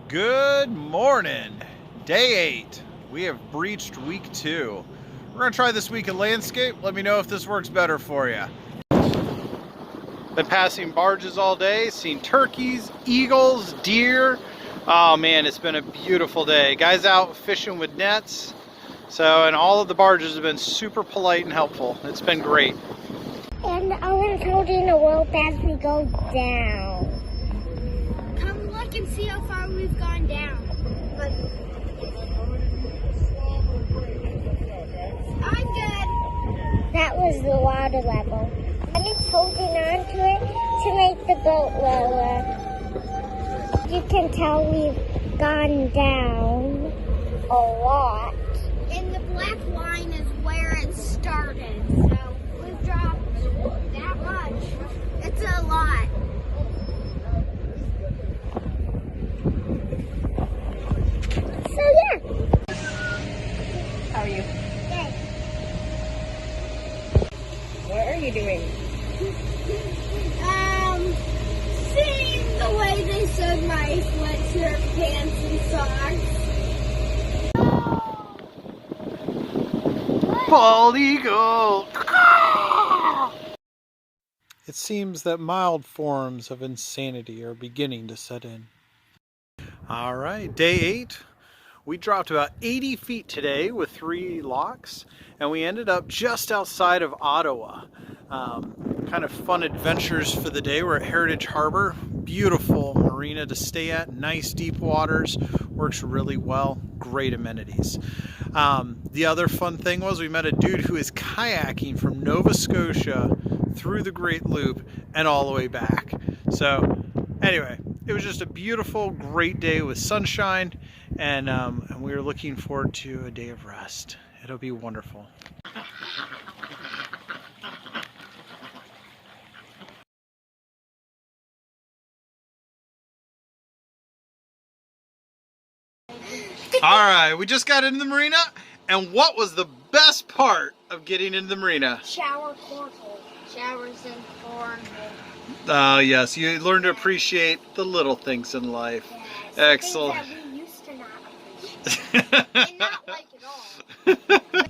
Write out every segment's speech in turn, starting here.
Good morning. Day 8. We have breached week 2. We're going to try this week in landscape. Let me know if this works better for you. Been passing barges all day, seen turkeys, eagles, deer. Oh man, it's been a beautiful day. Guys out fishing with nets. And all of the barges have been super polite and helpful. It's been great. And I was holding a rope as we go down. Come look and see how far we've gone down. Look. I'm good. That was the water level. I'm just holding on to it to make the boat lower. You can tell we've gone down a lot. And the black line is where it started. So we've dropped that much. It's a lot. So yeah. How are you? Good. What are you doing? Seeing the way they sewed my sweatshirt, pants, and socks. Bald eagle! It seems that mild forms of insanity are beginning to set in. All right, day 8. We dropped about 80 feet today with 3 locks, and we ended up just outside of Ottawa. Kind of fun adventures for the day. We're at Heritage Harbor. Beautiful marina to stay at, nice deep waters, works really well, great amenities. The other fun thing was we met a dude who is kayaking from Nova Scotia through the Great Loop and all the way back. So anyway, it was just a beautiful, great day with sunshine, and we are looking forward to a day of rest. It'll be wonderful. All right, we just got into the marina, and what was the best part of getting into the marina? Shower cornhole. Showers and cornhole. Oh yes, you learn to appreciate the little things in life. Yes. Excellent. Things that we used to not appreciate. And not like at all.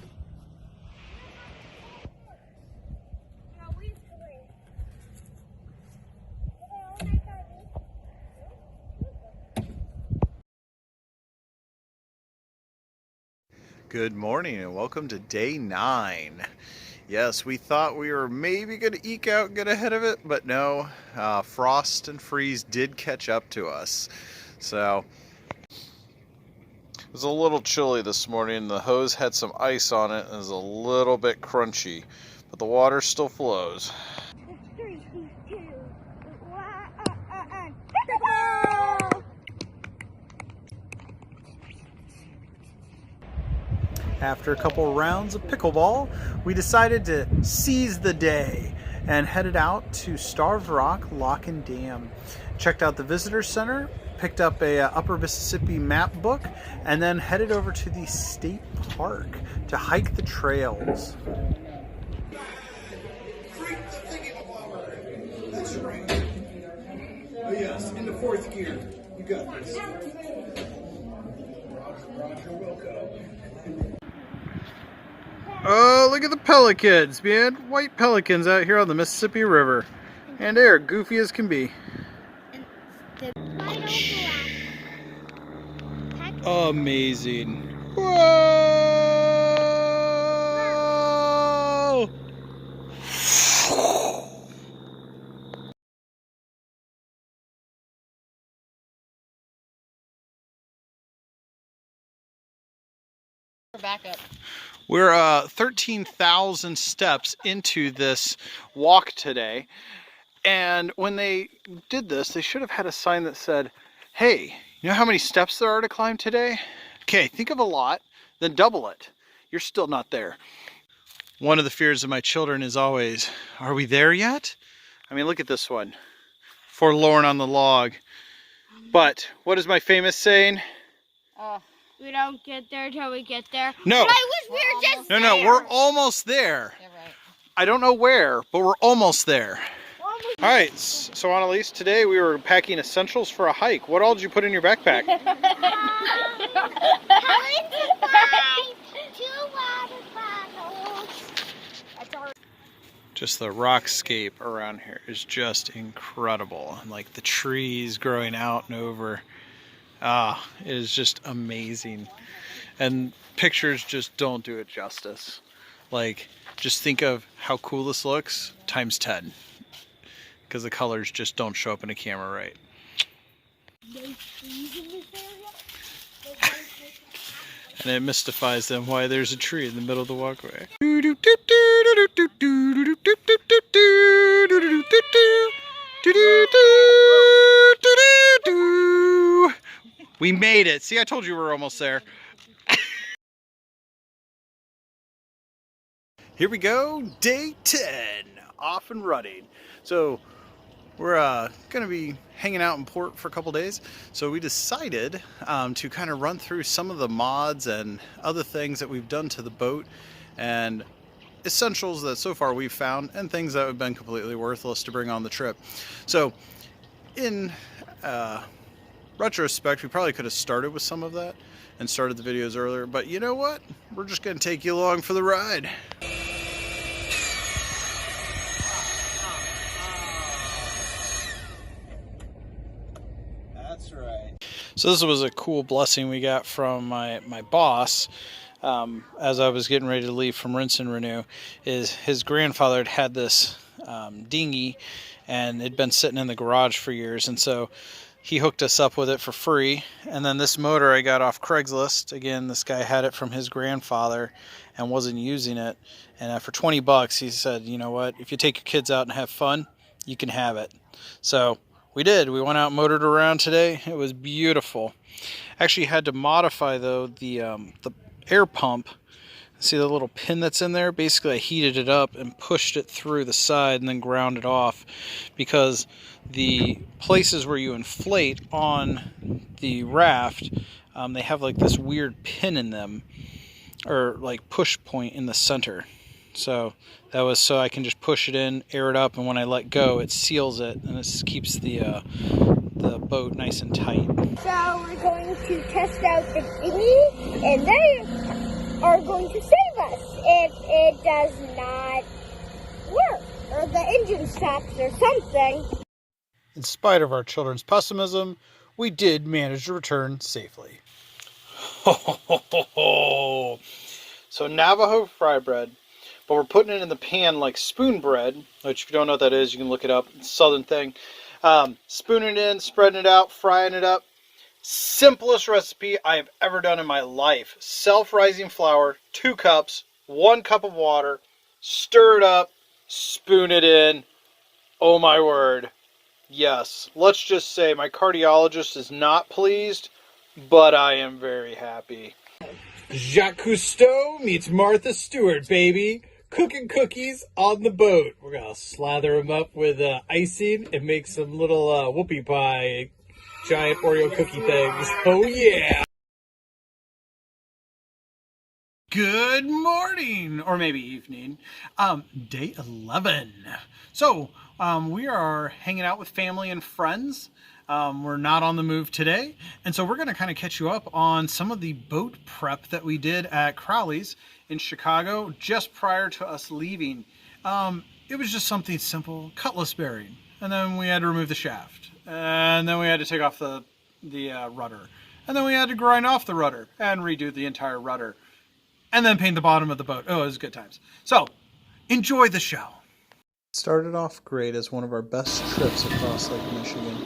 Good morning and welcome to day 9. Yes, we thought we were maybe going to eke out and get ahead of it, but no, frost and freeze did catch up to us. So it was a little chilly this morning. The hose had some ice on it and it was a little bit crunchy, but the water still flows. 3, 2, 1, After a couple rounds of pickleball, we decided to seize the day and headed out to Starved Rock Lock and Dam. Checked out the visitor center, picked up a Upper Mississippi map book, and then headed over to the state park to hike the trails. That's right. Oh yes, in the 4th gear. You got this. Roger, welcome. Oh, look at the pelicans, man. White pelicans out here on the Mississippi River. And they're goofy as can be. Amazing. Whoa! Back up. We're 13,000 steps into this walk today, and when they did this, they should have had a sign that said, hey, you know how many steps there are to climb today? Okay, think of a lot, then double it. You're still not there. One of the fears of my children is always, are we there yet? I mean, look at this one. Forlorn on the log. But what is my famous saying? We don't get there till we get there. No. But I wish we were just No, there. we're almost there. You're right. I don't know where, but we're almost there. We're All right, so Annalise, today we were packing essentials for a hike. What all did you put in your backpack? Coloring supplies, 2 water bottles. Just the rockscape around here is just incredible. And like the trees growing out and over. It is just amazing. And pictures just don't do it justice. Like, just think of how cool this looks times 10. Because the colors just don't show up in a camera right. And it mystifies them why there's a tree in the middle of the walkway. We made it. See, I told you we were almost there. Here we go, day 10, off and running. So we're going to be hanging out in port for a couple days. So we decided to kind of run through some of the mods and other things that we've done to the boat and essentials that so far we've found and things that have been completely worthless to bring on the trip. So in retrospect, we probably could have started with some of that and started the videos earlier, but you know what? We're just going to take you along for the ride. That's right. So this was a cool blessing we got from my boss as I was getting ready to leave from Rinse and Renew. Is his grandfather had this dinghy and it'd been sitting in the garage for years, and so he hooked us up with it for free. And then this motor I got off Craigslist. Again, this guy had it from his grandfather and wasn't using it. And for 20 bucks, he said, you know what, if you take your kids out and have fun, you can have it. So we did. We went out and motored around today. It was beautiful. Actually had to modify, though, the air pump. See the little pin that's in there? Basically, I heated it up and pushed it through the side and then ground it off, because the places where you inflate on the raft, they have like this weird pin in them, or like push point in the center. So that was so I can just push it in, air it up, and when I let go, it seals it, and it keeps the boat nice and tight. So we're going to test out the dinghy, and they are going to save us if it does not work, or the engine stops or something. In spite of our children's pessimism, we did manage to return safely. So Navajo fry bread, but we're putting it in the pan like spoon bread, which if you don't know what that is, you can look it up. It's a southern thing. Spooning it in, spreading it out, frying it up. Simplest recipe I have ever done in my life. Self-rising flour, 2 cups, 1 cup of water, stir it up, spoon it in. Oh my word. Yes, let's just say my cardiologist is not pleased, but I am very happy. Jacques Cousteau meets Martha Stewart, baby. Cooking cookies on the boat. We're going to slather them up with icing and make some little whoopie pie giant Oreo cookie things. Oh yeah! Good morning, or maybe evening. Day 11. So, we are hanging out with family and friends. We're not on the move today, and so we're going to kind of catch you up on some of the boat prep that we did at Crowley's in Chicago just prior to us leaving. It was just something simple, cutlass bearing, and then we had to remove the shaft, and then we had to take off the rudder, and then we had to grind off the rudder and redo the entire rudder, and then paint the bottom of the boat. Oh, it was good times. So, enjoy the show. Started off great as one of our best trips across Lake Michigan.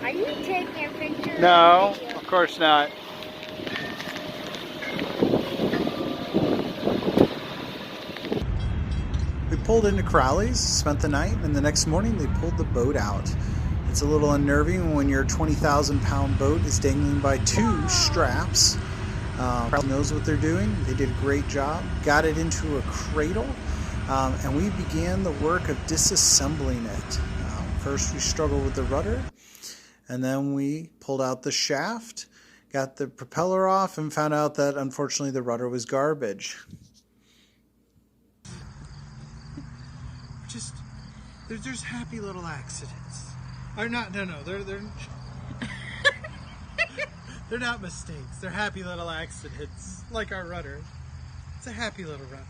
Are you taking a picture? No, of course not. We pulled into Crowley's, spent the night, and the next morning they pulled the boat out. It's a little unnerving when your 20,000 pound boat is dangling by 2 straps. Crowley knows what they're doing. They did a great job. Got it into a cradle, and we began the work of disassembling it. First we struggled with the rudder, and then we pulled out the shaft, got the propeller off and found out that unfortunately the rudder was garbage. Just, there's happy little accidents. Or not, no, they're they're not mistakes. They're happy little accidents, like our rudder. It's a happy little rudder.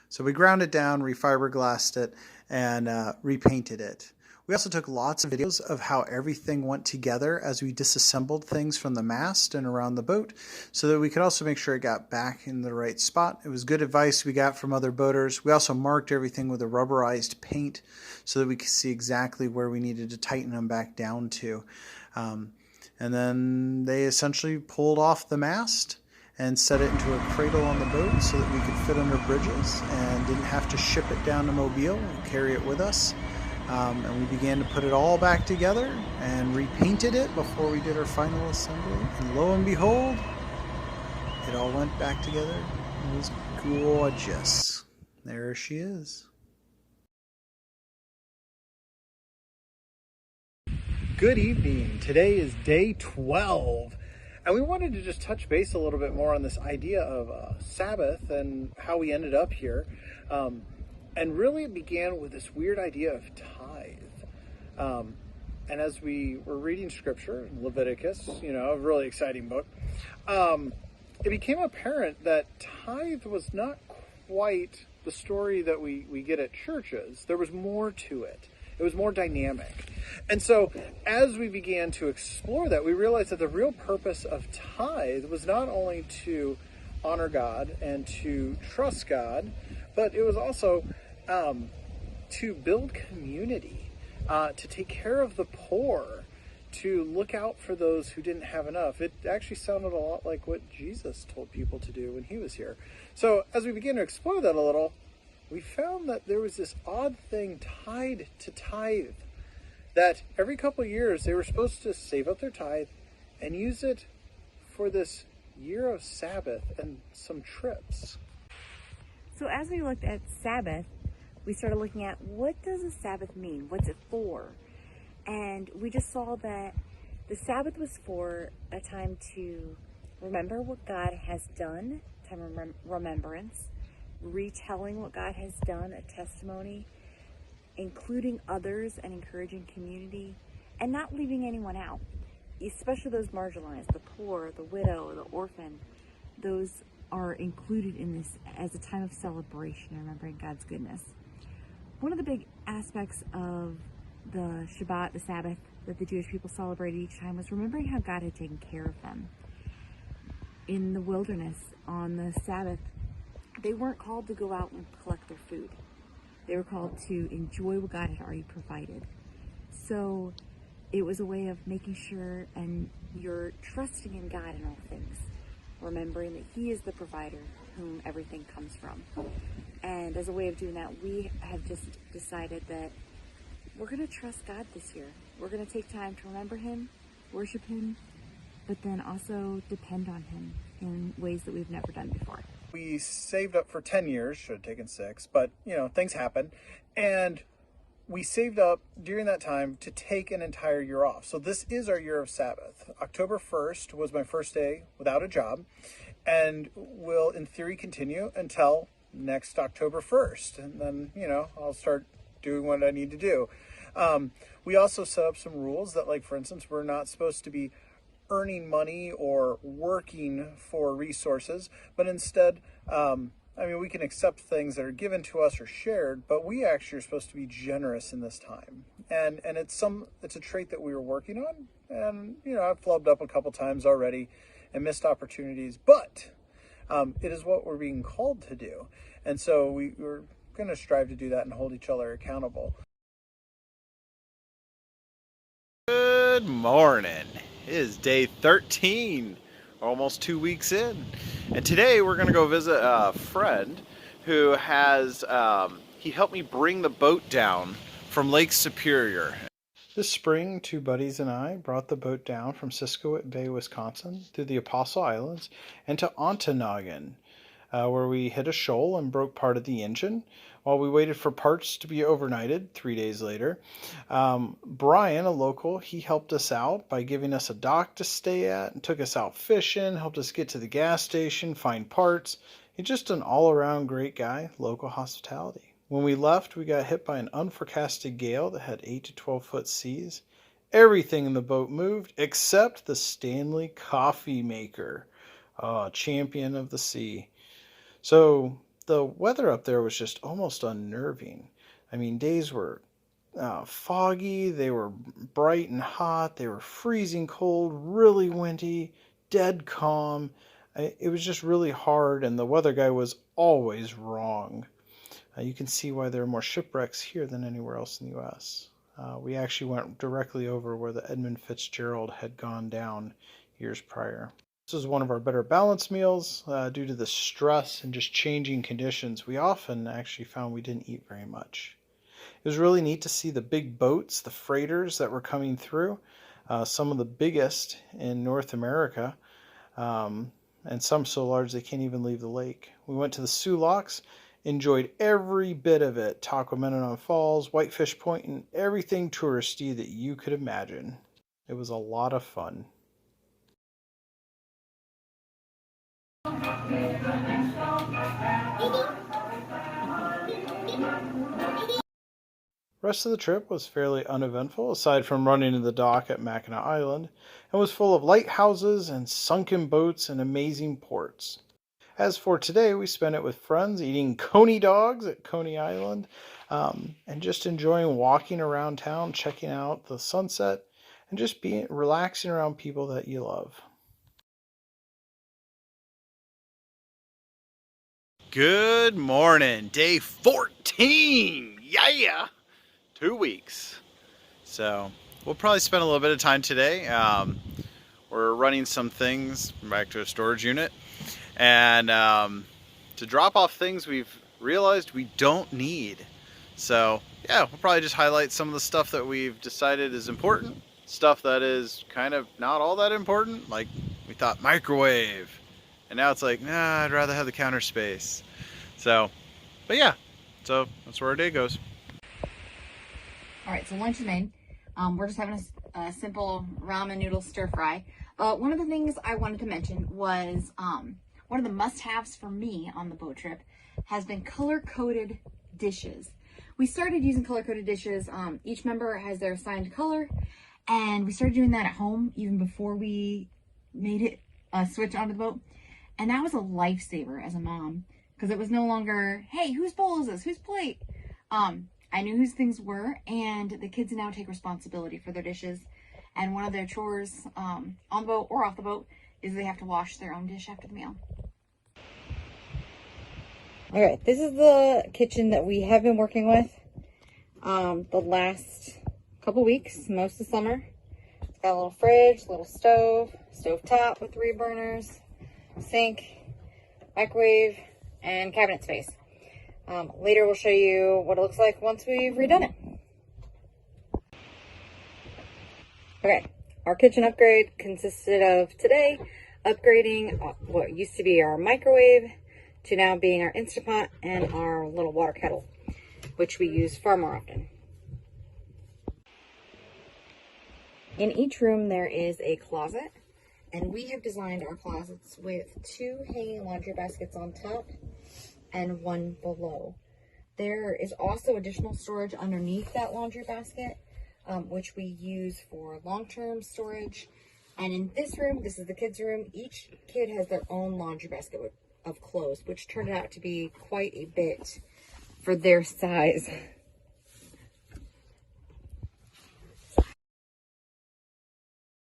So we ground it down, refiberglassed it, and repainted it. We also took lots of videos of how everything went together as we disassembled things from the mast and around the boat so that we could also make sure it got back in the right spot. It was good advice we got from other boaters. We also marked everything with a rubberized paint so that we could see exactly where we needed to tighten them back down to. And then they essentially pulled off the mast and set it into a cradle on the boat so that we could fit under bridges and didn't have to ship it down to Mobile and carry it with us. And we began to put it all back together and repainted it before we did our final assembly. And lo and behold, it all went back together. It was gorgeous. There she is. Good evening. Today is day 12. And we wanted to just touch base a little bit more on this idea of Sabbath and how we ended up here. And really it began with this weird idea of tithe. And as we were reading scripture, Leviticus, a really exciting book, it became apparent that tithe was not quite the story that we get at churches. There was more to it. It was more dynamic. And so as we began to explore that, we realized that the real purpose of tithe was not only to honor God and to trust God, but it was also to build community, to take care of the poor, to look out for those who didn't have enough. It actually sounded a lot like what Jesus told people to do when he was here. So as we began to explore that a little, we found that there was this odd thing tied to tithe, that every couple of years they were supposed to save up their tithe and use it for this year of Sabbath and some trips. So as we looked at Sabbath, we started looking at what does a Sabbath mean? What's it for? And we just saw that the Sabbath was for a time to remember what God has done, time of remembrance, retelling what God has done, a testimony, including others and encouraging community, and not leaving anyone out, especially those marginalized, the poor, the widow, the orphan. Those are included in this as a time of celebration and remembering God's goodness. One of the big aspects of the Shabbat, the Sabbath, that the Jewish people celebrated each time was remembering how God had taken care of them. In the wilderness, on the Sabbath, they weren't called to go out and collect their food. They were called to enjoy what God had already provided. So it was a way of making sure and you're trusting in God in all things, remembering that He is the provider whom everything comes from. And as a way of doing that, we have just decided that we're going to trust God this year. We're going to take time to remember Him, worship Him, but then also depend on Him in ways that we've never done before. We saved up for 10 years, should have taken 6, but things happen. And we saved up during that time to take an entire year off. So this is our year of Sabbath. October 1st was my first day without a job, and will in theory continue until next October 1st. And then, I'll start doing what I need to do. We also set up some rules that, like, for instance, we're not supposed to be earning money or working for resources, but instead, we can accept things that are given to us or shared, but we actually are supposed to be generous in this time. And it's a trait that we were working on. And, I've flubbed up a couple times already and missed opportunities, but it is what we're being called to do. And so we're going to strive to do that and hold each other accountable. Good morning. It is day 13, almost 2 weeks in. And today we're going to go visit a friend who has, he helped me bring the boat down from Lake Superior. This spring, 2 buddies and I brought the boat down from Siskiwit Bay, Wisconsin, through the Apostle Islands and to Ontonagon. where we hit a shoal and broke part of the engine while we waited for parts to be overnighted 3 days later. Brian, a local, he helped us out by giving us a dock to stay at and took us out fishing, helped us get to the gas station, find parts. He's just an all-around great guy, local hospitality. When we left, we got hit by an unforecasted gale that had 8 to 12 foot seas. Everything in the boat moved except the Stanley coffee maker, champion of the sea. So the weather up there was just almost unnerving. I mean, days were foggy, they were bright and hot, they were freezing cold, really windy, dead calm. It was just really hard, and the weather guy was always wrong. You can see why there are more shipwrecks here than anywhere else in the U.S. We actually went directly over where the Edmund Fitzgerald had gone down years prior. This was one of our better balanced meals. Due to the stress and just changing conditions, we often actually found we didn't eat very much. It was really neat to see the big boats, the freighters that were coming through, some of the biggest in North America, and some so large they can't even leave the lake. We went to the Sioux Locks, enjoyed every bit of it, Taquamenon Falls, Whitefish Point, and everything touristy that you could imagine. It was a lot of fun. Rest of the trip was fairly uneventful, aside from running to the dock at Mackinac Island, and was full of lighthouses and sunken boats and amazing ports. As for today, we spent it with friends eating coney dogs at Coney Island, and just enjoying walking around town, checking out the sunset, and just relaxing around people that you love. Good morning, day 14. Yeah, 2 weeks. So we'll probably spend a little bit of time today. We're running some things back to a storage unit, and to drop off things we've realized we don't need. So yeah, we'll probably just highlight some of the stuff that we've decided is important, stuff that is kind of not all that important. Like we thought microwave, and now it's like, nah, I'd rather have the counter space. So, but yeah, so that's where our day goes. All right, so lunch is made. We're just having a simple ramen noodle stir fry. One of the things I wanted to mention was one of the must-haves for me on the boat trip has been color-coded dishes. We started using color-coded dishes. Each member has their assigned color, and we started doing that at home even before we made it switch onto the boat. And that was a lifesaver as a mom, because it was no longer, hey, whose bowl is this? Whose plate? I knew whose things were, and the kids now take responsibility for their dishes. And one of their chores on the boat or off the boat is they have to wash their own dish after the meal. All right, this is the kitchen that we have been working with the last couple weeks, most of summer. It's got a little fridge, little stove top with 3 burners, sink, microwave, and cabinet space. Later we'll show you what it looks like once we've redone it. Okay, our kitchen upgrade consisted of today upgrading what used to be our microwave to now being our Instant Pot and our little water kettle, which we use far more often. In each room there is a closet, and we have designed our closets with 2 hanging laundry baskets on top and 1 below. There is also additional storage underneath that laundry basket, which we use for long-term storage. And in this room, this is the kids' room, each kid has their own laundry basket of clothes, which turned out to be quite a bit for their size.